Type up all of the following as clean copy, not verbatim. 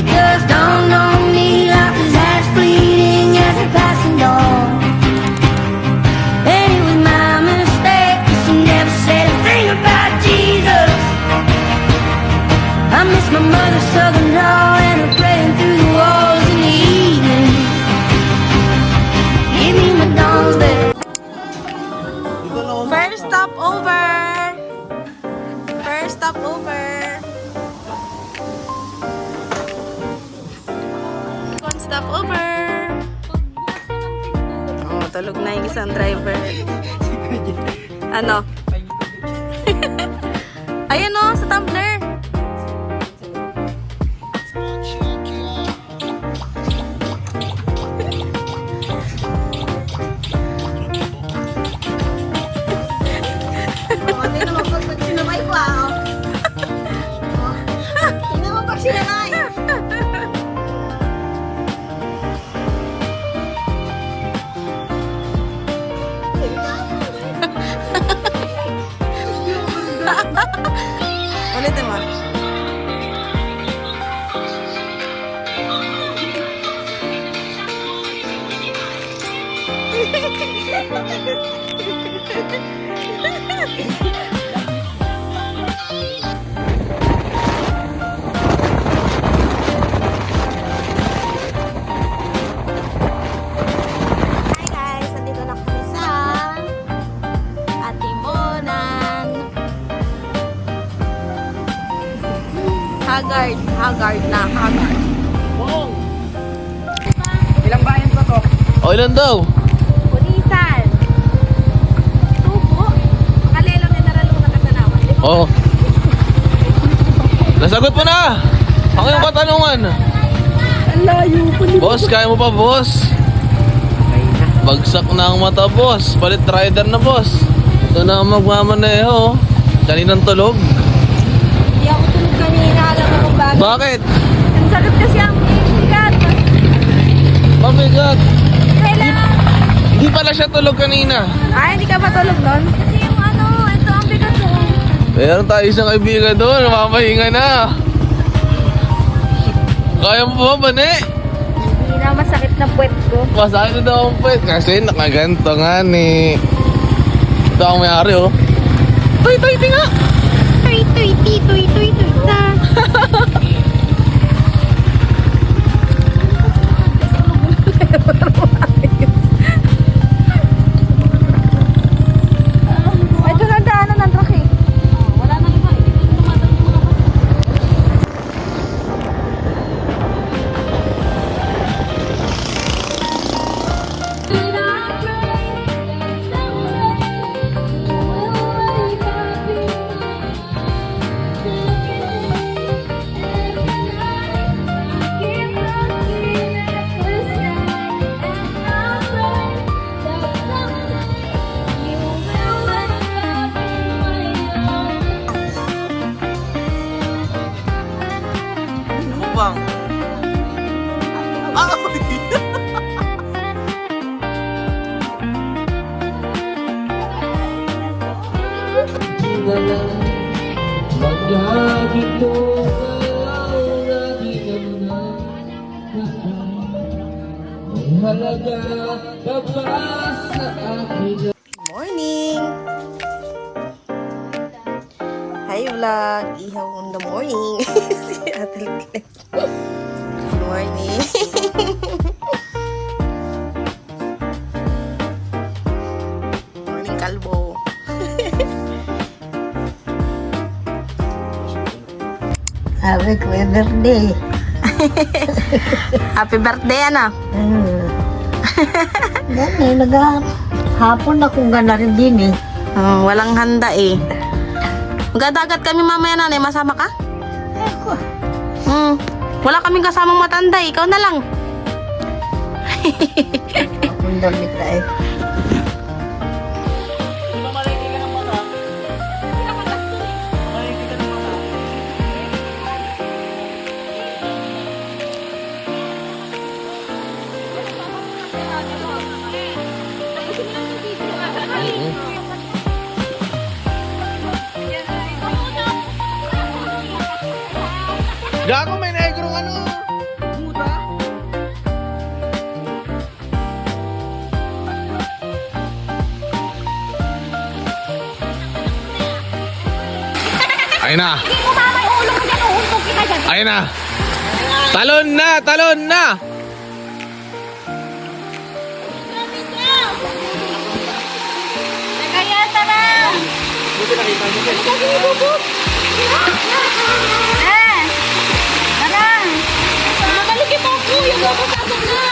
just dawned on me like his eyes bleeding as a passing dawn. And it was my mistake, 'cause he never said a thing about Jesus. I miss my mother's southern drawl and her praying through the walls in the evening. Give me my dawn's bell. First stop over. First stop over. Second stop over. Oh, tulog na yung isang driver. Ano? Ayan o, sa tumbler. Ulitin mo. Hi guys, nandito na kami sa Atimonan. Haggard na. Ilang bayan ba to? O, ilan daw? Pulisan. Tubo. Makalelong na naralong na katanawan. Oo. Nasagot mo na! Ang iyong katanungan. Ang layo po ni Boss, kaya mo pa, boss? Bagsak na ang mata, boss. Palit rider na, boss. Ito na ang magmamaneho. Kaninang tulog. Hindi ako tulog kanina. Alam mo kung bakit. Bakit? Ang sakit kasi ang bigat. Mabigat. Kailangan. Hindi pala siya tulog kanina. Ay, hindi ka ba tulog nun? Kasi yung ano, ito ang bigat ko. Meron tayo isang kaibigan doon. Mamahinga na. Kaya mo ba, Bane? Hindi na masakit na puwet ko. Masakit na daw ang puwet. Kasi nakaganto nga ni. Ito ang may-ari, oh. Toy, tinga! Tuy, ta. Ito na daanan ng truck eh. Wala na iba eh. Bang. Morning! Hi vlog! Ihaw on the morning! Si Ate Leclerc. Good morning! Morning kalbo! Happy birthday. Happy birthday, ano? Gani, hapon akong gana rin din eh. Oh, walang handa eh. Magdadagat kami mamaya, nanay. Masama ka? Ako, Wala kaming kasamang matanda eh. Ikaw na lang. akong damit na eh. Gago, may negrong ano. Ayun na. Hindi mo mamay ulo mo dyan, uuntog kita dyan. Ayun na. Talon na, talon na. Kaya tara. Eh, tara. Magalikit ako, yung ako pasok na.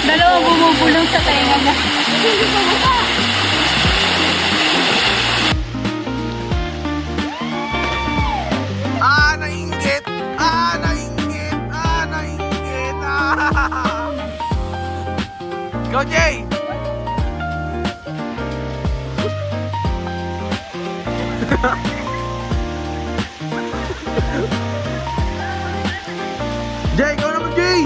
Dalawa bumubulong sa tenga mo. Nainggit. Nainggit. Nainggit. Go, Jay. Jay, ikaw naman, Jay.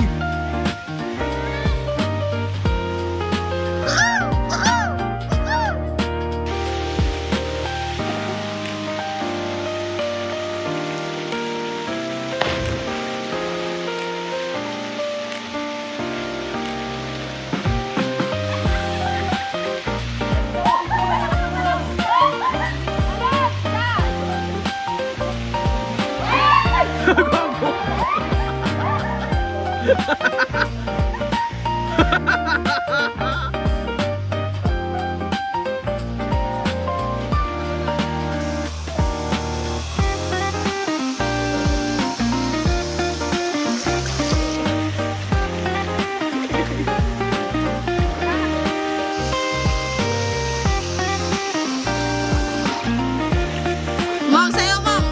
Mom, sayo, Mom.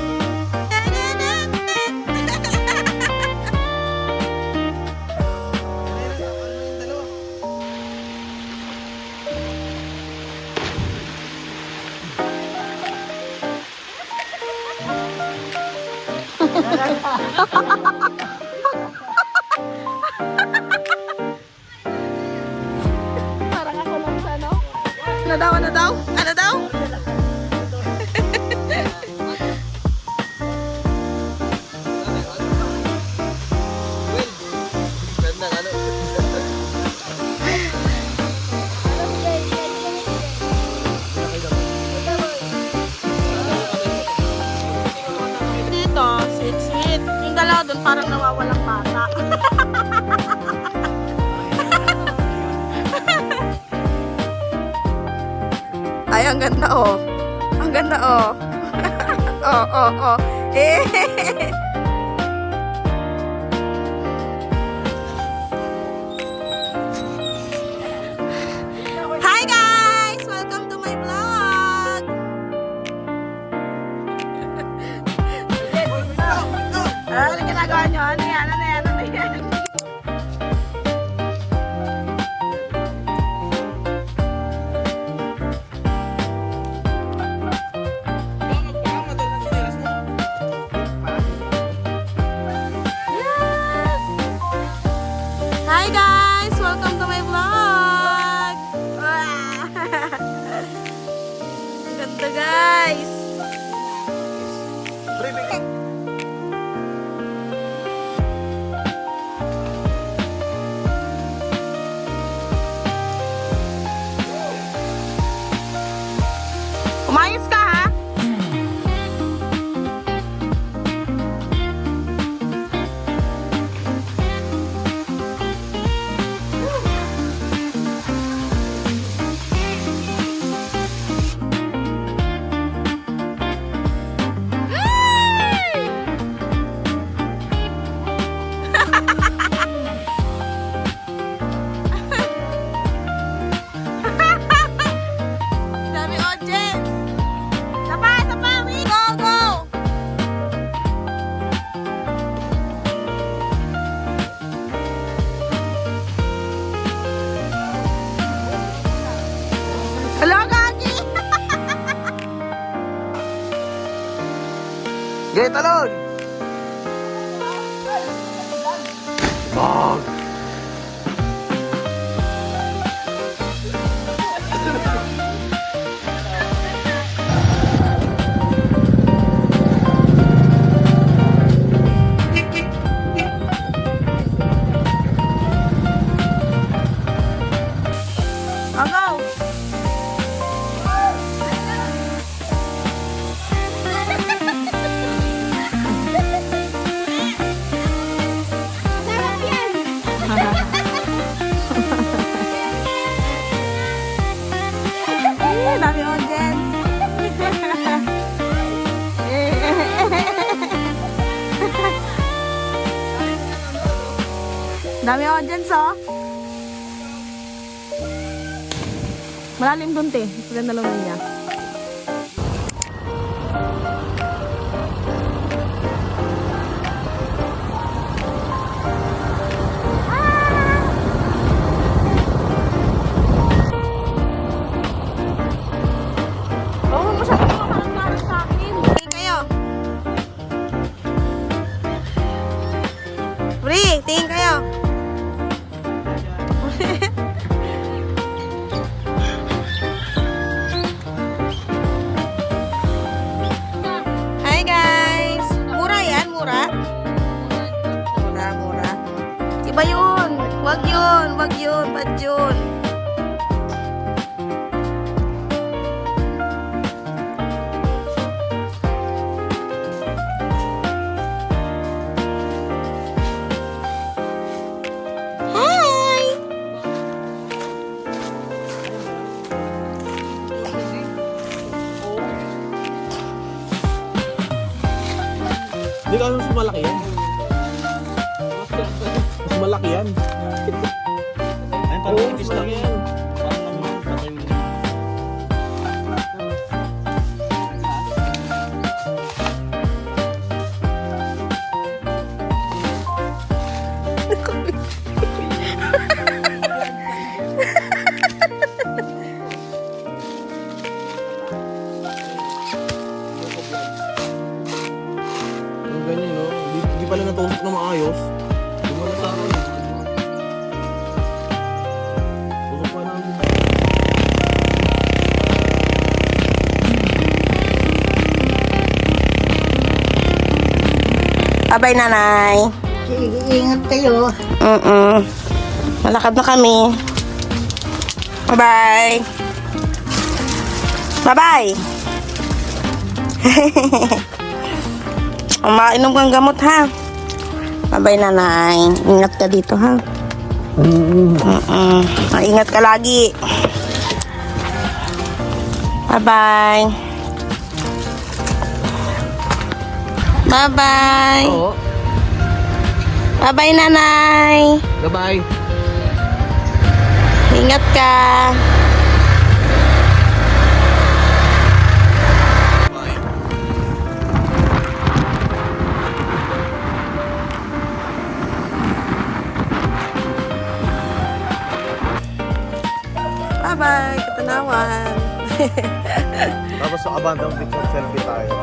Parang ako lang sa ano? Ano daw? Ano daw? Ano daw? Dito, sweet. Yung dalawa doon parang nawawalang bata. Ay, ang ganda oh. Ang ganda oh. Oh. Eh. Hi guys! Welcome to my vlog! Ano ginagawa nyo? Ano yan? Ano yan? Ano yan? Hi guys! Welcome to my vlog! Wow. Ganda guys! Umayos ka ha? Dami audience! Sapa, we go! Hello, Gagi! Jay, talon. Bog. Dami audience, oh. Malalim dun, te. Maganda lang niya. Oo, masyadong makakarang sa akin. Tingin kayo. Free, tingin kayo. Hi guys! Mura yan, mura? Mura. Iba yun! Wag yun! Bad yun! Hi! Hindi ka mas malaki yan. Mas malaki yan. Ayun, parang ipis lang yan. Ang ganyan, no? Hindi pala natusok na maayos. Hindi mo na sa akin. Tusok pa namin. Abay, nanay. Sige, ingat kayo. Malakad na kami. Bye-bye. Bye-bye. Mainom kang gamot, ha? Bye-bye, nanay. Ingat ka dito, ha? Ingat ka lagi. Bye-bye. Bye-bye. Oo. Bye-bye, nanay. Bye-bye. Ingat ka. Bye-bye, katanawan. Tapos sa abandang picture selfie tayo.